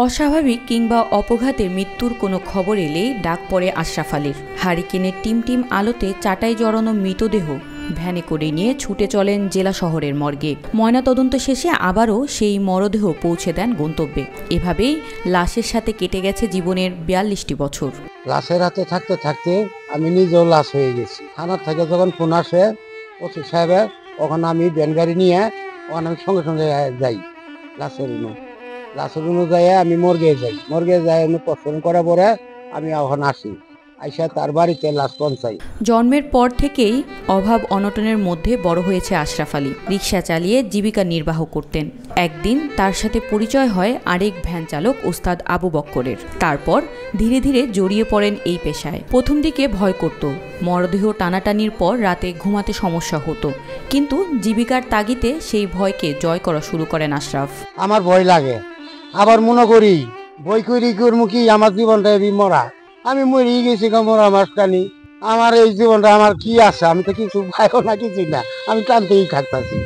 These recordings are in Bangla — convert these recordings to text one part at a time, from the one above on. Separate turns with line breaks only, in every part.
অস্বাভাবিক কিংবা অপঘাতের মৃত্যুর কোনো খবর এলেই ডাক পড়ে আশরাফ আলীর। হারিকেনের টিম আলোতে চাটাই জড়ানো মৃতদেহ ভ্যানে করে নিয়ে ছুটে চলেন জেলা শহরের মর্গে। ময়নাতদন্ত শেষে আবারও সেই মরদেহ পৌঁছে দেন গন্তব্যে। এভাবেই লাশের সাথে কেটে গেছে জীবনের ৪২টি বছর।
লাশের হাতে থাকতে থাকতে আমি নিজেও লাশ হয়ে গেছি। থানার থেকে যখন ফোন আসে ওসি সাহেবের, ওখানে আমি ভ্যান গাড়ি নিয়ে ওখানে আমি সঙ্গে সঙ্গে যাই লাশের রুমে যাই। আমি মর্গে যাই পোস্টমর্টম করার পরে আমি ওখানে আসি, আইসা তার বাড়িতে লাশ পৌঁছাই।
জন্মের পর থেকেই অভাব অনটনের মধ্যে বড় হয়েছে আশরাফ আলী। রিকশা চালিয়ে জীবিকা নির্বাহ করতেন। একদিন তার সাথে পরিচয় হয় আরেক ভ্যান চালক ওস্তাদ আবু বক্করের। তারপর ধীরে ধীরে জড়িয়ে পড়েন এই পেশায়। প্রথম দিকে ভয় করত, মরদেহ টানাটানির পর রাতে ঘুমাতে সমস্যা হতো, কিন্তু জীবিকার তাগিদে সেই ভয়কে জয় করা শুরু করেন আশরাফ।
আমার ভয় লাগে, আবার মনে করি বই করি করবো কি, আমার জীবনটা মরা, আমি মরে গেছি মরা মাসখানি, আমার এই জীবনটা আমার কি আছে, আমি তো কিছু ভাইও না কিছু না, আমি টানতেই থাকতেছি।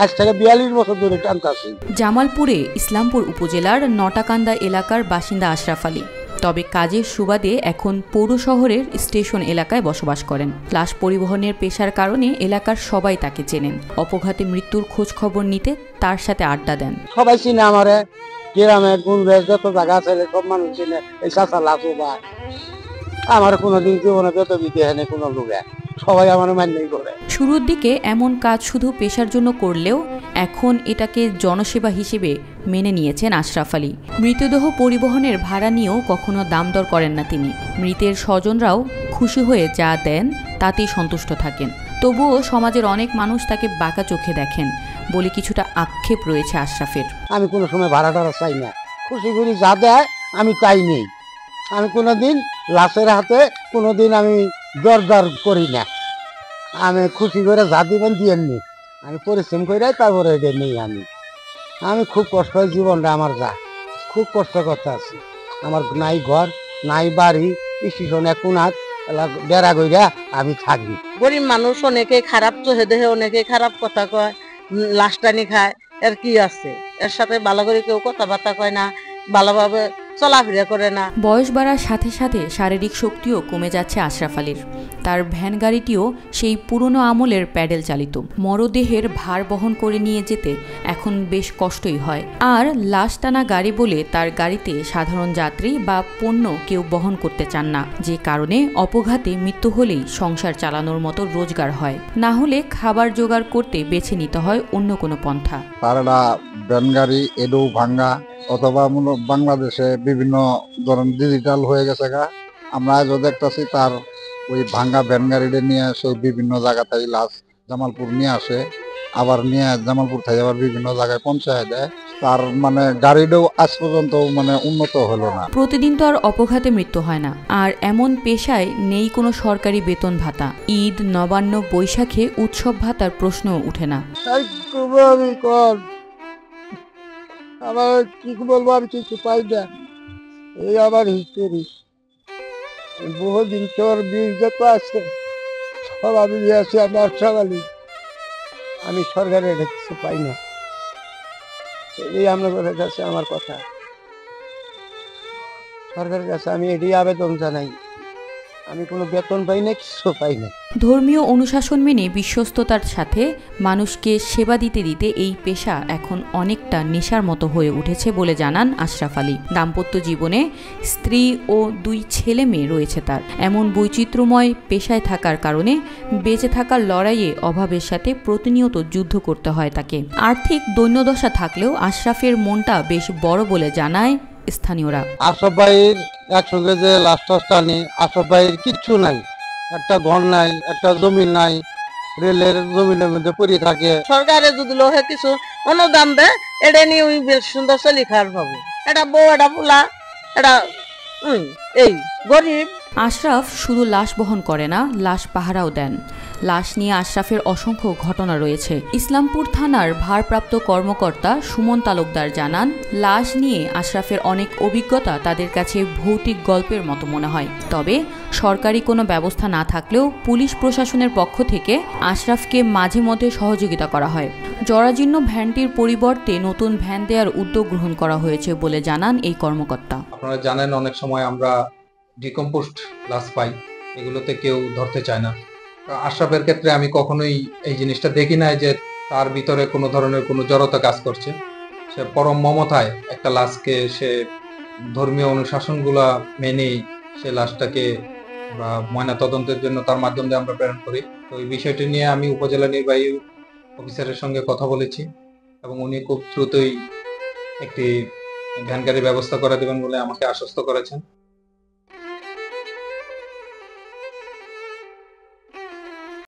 আজ থেকে ৪২ বছর ধরে টানতেছি।
জামালপুরে ইসলামপুর উপজেলার নটাকান্দা এলাকার বাসিন্দা আশরাফ আলী। তবে কাজের সুবাদে এখন পৌর শহরের স্টেশন এলাকায় বসবাস করেন। লাশ পরিবহনের পেশার কারণে এলাকার সবাই তাকে চেনেন। অপঘাতে মৃত্যুর খোঁজ খবর নিতে তার সাথে আড্ডা দেন।
সবাই চিনে আমারে, গ্রামে গুণবেশ যত জায়গা আছে সব মানুষ চিনে। এই চাষা লাচু বা আমার কোনোদিন জীবনে যত বিধি হয়নি কোনো লোকে, সবাই আমার মান্যই করে।
শুরুর দিকে এমন কাজ শুধু পেশার জন্য করলেও এখন এটাকে জনসেবা হিসেবে মেনে নিয়েছেন আশরাফ আলী। মৃতদেহ পরিবহনের ভাড়া নিয়েও কখনো দাম দর করেন না তিনি। মৃতের স্বজনরাও খুশি হয়ে যা দেন তাতেই সন্তুষ্ট থাকেন। তবুও সমাজের অনেক মানুষ তাকে বাঁকা চোখে দেখেন বলে কিছুটা আক্ষেপ রয়েছে আশরাফের।
আমি কোনো সময় ভাড়া টাড়া চাই না, খুশি করি যা দেয় আমি তাই নেই। আমি কোনোদিন লাশের হাতে কোনোদিন আমি দরদার করি না। আমি খুশি করে যা দিবেন দিয়েন নি, আমি পরিশ্রম করে তারপরে এটা নেই। আমি খুব কষ্ট হয়, জীবনটা আমার যা খুব কষ্ট করতে আছি। আমার নাই ঘর নাই বাড়ি, স্টেশনে কোনাত বেড়া গইরা আমি থাকি।
গরিব মানুষ, অনেকে খারাপ চোখে দেখে, অনেকে খারাপ কথা কয়, লাশ টানি খায়। এর কি আছে, এর সাথে ভালো করে কেউ কথাবার্তা কয় না, ভালোভাবে চলাফেরা করে না।
বয়স বাড়ার সাথে সাথে শারীরিক শক্তিও কমে যাচ্ছে আশরাফ আলীর। তার ভ্যান গাড়িটিও সেই পুরনো আমলের প্যাডেল চালিত। মরদেহের ভার বহন করে নিয়ে যেতে এখন বেশ কষ্টই হয়। আর লাশ টানা গাড়ি বলে তার গাড়িতে সাধারণ যাত্রী বা পণ্য কেউ বহন করতে চান না, যে কারণে অপঘাতে মৃত্যু হলেই সংসার চালানোর মতো রোজগার হয়, না হলে খাবার জোগাড় করতে বেছে নিতে হয় অন্য কোনো পন্থা।
তারা ভ্যান গাড়ি এডো ভাঙ্গা অথবা বাংলাদেশে বিভিন্ন ধরনের ডিজিটাল হয়ে গেছে গা। আমরা আজও দেখতেছি তার ওই ভাঙ্গা ভ্যান গাড়িটা নিয়ে সেই বিভিন্ন জায়গা থেকে লাশ জামালপুর নিয়ে আসে, আবার নিয়ে জামালপুর থেকে আবার বিভিন্ন জায়গায় পৌঁছায় দেয়। তার গাড়িটাও আজ পর্যন্ত উন্নত হলো না।
প্রতিদিন তো আর অপঘাতে মৃত্যু হয় না। আর এমন পেশায় নেই কোনো সরকারি বেতন ভাতা। ঈদ, নবান্ন, বৈশাখে উৎসব ভাতার প্রশ্ন উঠে না।
আবার কি বলবো, আমি কিছু পাই না। এই আবার হিস্টোরি, বহুদিন তোর বীজ যত আছে সব আমি আছি। আমার সকালে আমি সরকারের কিছু পাই না। এই আপনাদের কাছে আমার কথা, সরকারের কাছে আমি এটাই আবেদন জানাই, আমি কোনো বেতন পাই না, কিছু পাই না।
ধর্মীয় অনুশাসন মেনে বিশ্বস্ততার সাথে মানুষকে সেবা দিতে দিতে এই পেশা এখন অনেকটা নেশার মতো হয়ে উঠেছে বলে জানান আশরাফ আলী। দাম্পত্য জীবনে স্ত্রী ও 2 ছেলে মেয়ে রয়েছে তার। এমন বৈচিত্র্যময় পেশায় থাকার কারণে বেঁচে থাকার লড়াইয়ে অভাবের সাথে প্রতিনিয়ত যুদ্ধ করতে হয় তাকে। আর্থিক দৈন্যদশা থাকলেও আশরাফের মনটা বেশ বড় বলে জানায় স্থানীয়রা।
আশরাফ ভাইয়ের একসঙ্গে যে লাশ টানি, আশরাফ ভাইয়ের কিচ্ছু নাই, একটা ঘর নাই, একটা জমি নাই, রেলের জমিনের মধ্যে পড়ে থাকে।
সরকারে যদি লোহে কিছু অনুদান দেয়, এটা নিয়ে ওই বেশ সুন্দর চলি খাওয়ার পাবো। এটা বউ, এটা পোলা, এটা এই গরিব
আশরাফ শুধু লাশ বহন করে না, লাশ পাহারাও দেন। লাশ নিয়ে আশরাফের অসংখ্য ঘটনা রয়েছে। ইসলামপুর থানার ভারপ্রাপ্ত কর্মকর্তা সুমন তালুকদার জানান, লাশ নিয়ে আশরাফের অনেক অভিজ্ঞতা তাদের কাছে ভৌতিক গল্পের মতো মনে হয়। তবে সরকারি কোনো ব্যবস্থা না থাকলেও পুলিশ প্রশাসনের পক্ষ থেকে আশরাফকে মাঝে মধ্যে সহযোগিতা করা হয়। জরাজীর্ণ ভ্যানটির পরিবর্তে নতুন ভ্যান দেওয়ার উদ্যোগ গ্রহণ করা হয়েছে বলে জানান এই কর্মকর্তা।
আপনারা জানেন, অনেক সময় আমরা ডিকম্পোস্ট লাশ পাই, এগুলোতে কেউ ধরতে চায় না। আশরাফের ক্ষেত্রে আমি কখনোই এই জিনিসটা দেখি নাই যে তার ভিতরে কোনো ধরনের কোনো জড়তা কাজ করছে। সে পরম মমতায় একটা লাশকে, সে ধর্মীয় অনুশাসনগুলা মেনেই সে লাশটাকে বা ময়না তদন্তের জন্য তার মাধ্যমে আমরা প্রেরণ করি। তো এই বিষয়টি নিয়ে আমি উপজেলা নির্বাহী অফিসারের সঙ্গে কথা বলেছি এবং উনি খুব দ্রুতই একটি ভ্যান গাড়ির ব্যবস্থা করে দেবেন বলে আমাকে আশ্বস্ত করেছেন।